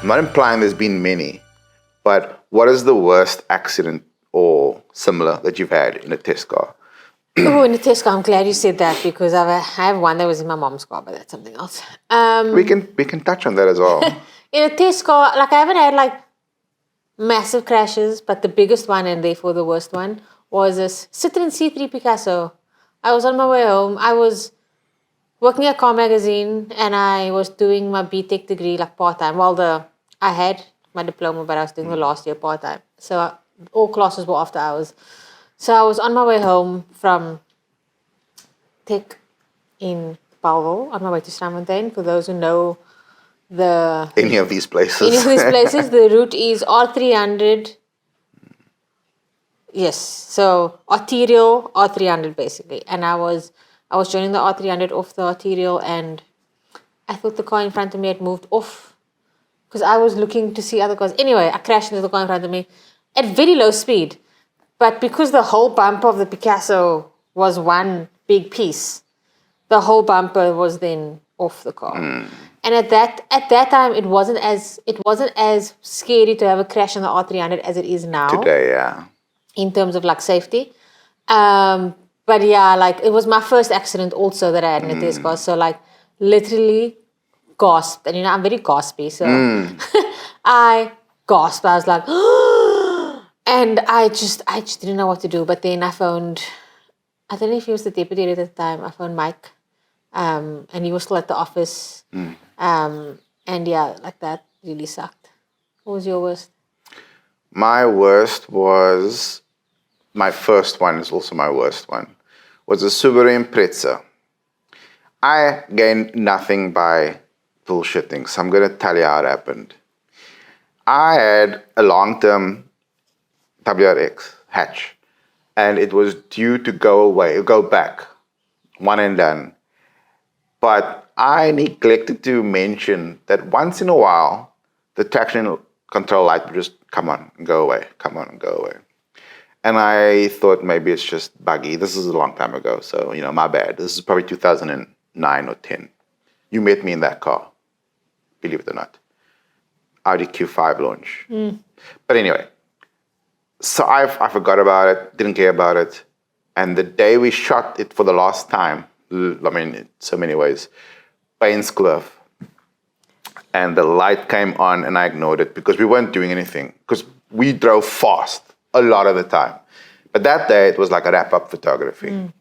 not implying there's been many, but what is the worst accident or similar that you've had in a test car? Oh, in a test car, I'm glad you said that because I have one that was in my mom's car, but that's something else. We can touch on that as well. In a test car, like I haven't had like massive crashes, but the biggest one and therefore the worst one was this Citroen C3 Picasso. I was on my way home. I was working at Car Magazine and I was doing my BTEC degree like part-time. Well, I had my diploma, but I was doing the last year part-time. So all classes were after hours. So I was on my way home from Tech in Bellville on my way to Stamfontein. For those who know Any of these places. the route is R300. Yes, so arterial R300 basically. And I was joining the R300 off the arterial, and I thought the car in front of me had moved off because I was looking to see other cars. Anyway, I crashed into the car in front of me at very low speed. But because the whole bumper of the Picasso was one big piece, the whole bumper was then off the car. And at that time, it wasn't as scary to have a crash on the R300 as it is now. Today, yeah. In terms of like safety. But yeah, like it was my first accident also that I had in a test car. So like literally gasped. And I'm very gaspy. So I gasped. I was like, and I just didn't know what to do. But then I don't know if he was the deputy at the time. I phoned Mike. And he was still at the office. And yeah, like that really sucked. What was your worst? My worst was, my first one is also my worst one, was a Subaru Impreza. I gained nothing by bullshitting, so I'm going to tell you how it happened. I had a long-term WRX hatch, and it was due to go back, one and done. But I neglected to mention that once in a while, the traction control light would just come on and go away, come on and go away. And I thought maybe it's just buggy. This is a long time ago, so, my bad. This is probably 2009 or 10. You met me in that car, believe it or not. Audi Q5 launch. But anyway, so I forgot about it, didn't care about it. And the day we shot it for the last time, in so many ways, Painskloof, and the light came on and I ignored it because we weren't doing anything, because we drove fast a lot of the time. But that day it was like a wrap-up photography.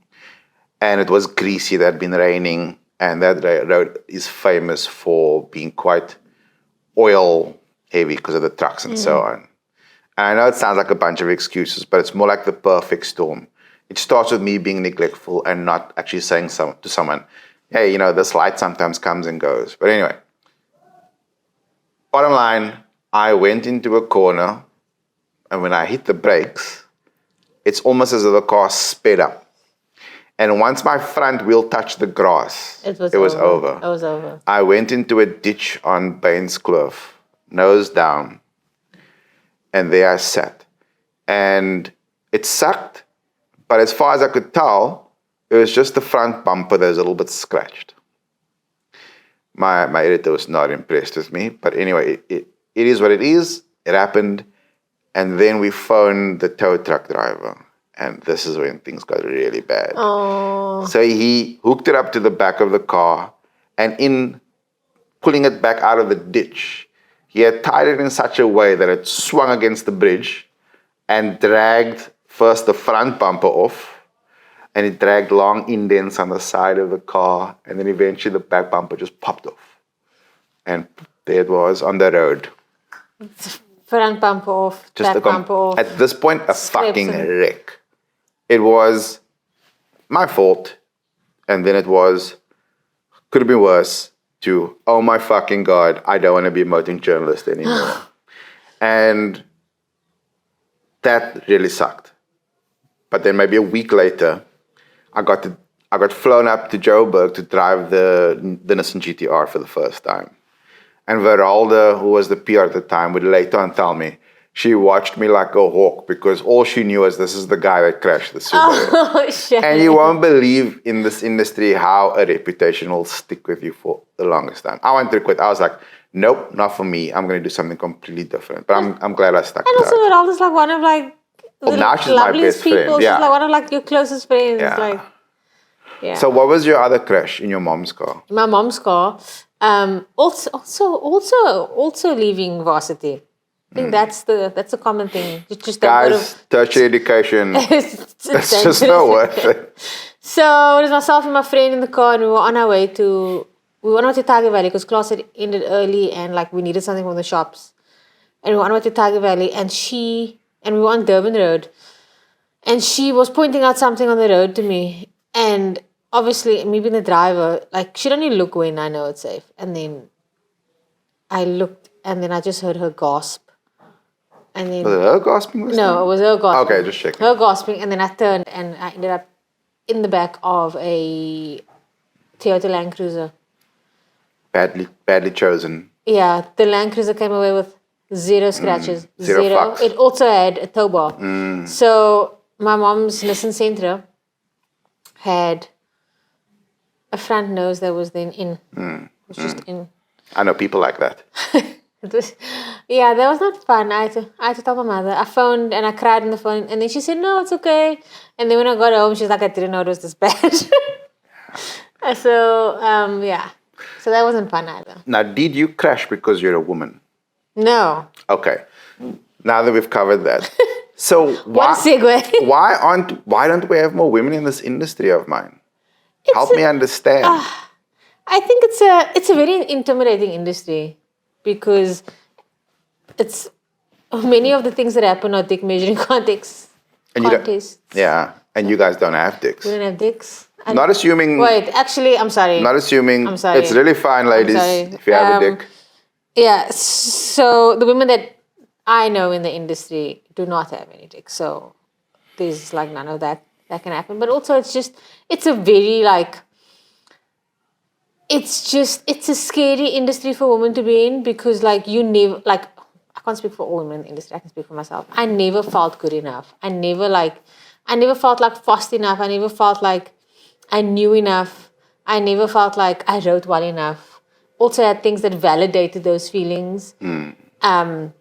And it was greasy, it had been raining, and that road is famous for being quite oil heavy because of the trucks and so on. And I know it sounds like a bunch of excuses, but it's more like the perfect storm. It starts with me being neglectful and not actually saying to someone, hey, this light sometimes comes and goes. But anyway, bottom line, I went into a corner, and when I hit the brakes, it's almost as though the car sped up. And once my front wheel touched the grass, it was over. It was over. I went into a ditch on Painskloof, nose down, and there I sat. And it sucked, but as far as I could tell, it was just the front bumper that was a little bit scratched. My editor was not impressed with me, but anyway, it is what it is. It happened. And then we phoned the tow truck driver, and this is when things got really bad. Oh. So he hooked it up to the back of the car, and in pulling it back out of the ditch, he had tied it in such a way that it swung against the bridge and dragged first the front bumper off, and it dragged long indents on the side of the car, and then eventually the back bumper just popped off. And there it was on the road. Front bumper off, back bumper off. At this point, a fucking wreck. It was my fault, and then it could have been worse, to, oh my fucking God, I don't want to be a motoring journalist anymore. And that really sucked. But then maybe a week later, I got flown up to Joburg to drive the Nissan GTR for the first time. And Veralda, who was the PR at the time, would later on tell me, she watched me like a hawk because all she knew was this is the guy that crashed the Subaru. Oh, shit. And you won't believe in this industry how a reputation will stick with you for the longest time. I went to quit. I was like, nope, not for me. I'm going to do something completely different. But I'm glad I stuck And it also, out. Ronaldo's like one of like Well, the now she's my loveliest best people. friend. Yeah. She's like one of like your closest friends. Yeah. Like, yeah. So what was your other crash in your mom's car? My mom's car. Also leaving varsity. I think that's the common thing. You just don't go Guys, tertiary education, it's it's just not worth it. So it was myself and my friend in the car, and we were on our way to Tiger Valley because class had ended early, and like we needed something from the shops, and we were on our way to Tiger Valley, and we were on Durban Road, and she was pointing out something on the road to me, and obviously me being the driver, like she'd only look when I know it's safe, and then I looked, and then I just heard her gasp. And then, Was it her gasping this no, time? it was her gasping. Okay, just checking. Her gasping, and then I turned and I ended up in the back of a Toyota Land Cruiser. Badly chosen. Yeah, the Land Cruiser came away with zero scratches. Zero fucks. It also had a tow bar. So my mom's Nissan Sentra had a front nose that was then in. It was just in. I know people like that. Yeah, that was not fun. I had to tell my mother. I phoned and I cried on the phone, and then she said, "No, it's okay." And then when I got home, she's like, "I didn't know it was this bad." So yeah, so that wasn't fun either. Now, did you crash because you're a woman? No. Okay. Now that we've covered that, so One segue. why don't we have more women in this industry of mine? Help me understand. I think it's a very intimidating industry because it's many of the things that happen are dick measuring contests. And and you guys don't have dicks. We don't have dicks. Not assuming. Wait, actually, I'm sorry. Not assuming. I'm sorry. It's really fine, ladies, if you have a dick. Yeah, so the women that I know in the industry do not have any dicks. So there's like none of that can happen. But also it's a very like, it's a scary industry for women to be in because like you never, like, I can't speak for all women in the industry, I can speak for myself. I never felt good enough. I never felt like fast enough. I never felt like I knew enough. I never felt like I wrote well enough. Also had things that validated those feelings. And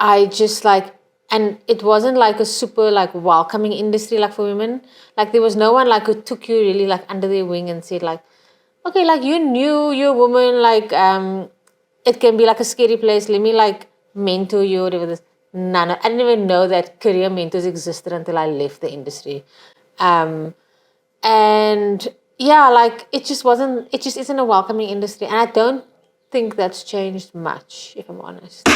I just like, and it wasn't like a super like welcoming industry like for women. Like there was no one like who took you really like under their wing and said like, okay, like you knew you're a woman, like it can be like a scary place. Let me like mentor you or whatever this. I didn't even know that career mentors existed until I left the industry. And yeah, like it just isn't a welcoming industry. And I don't think that's changed much, if I'm honest.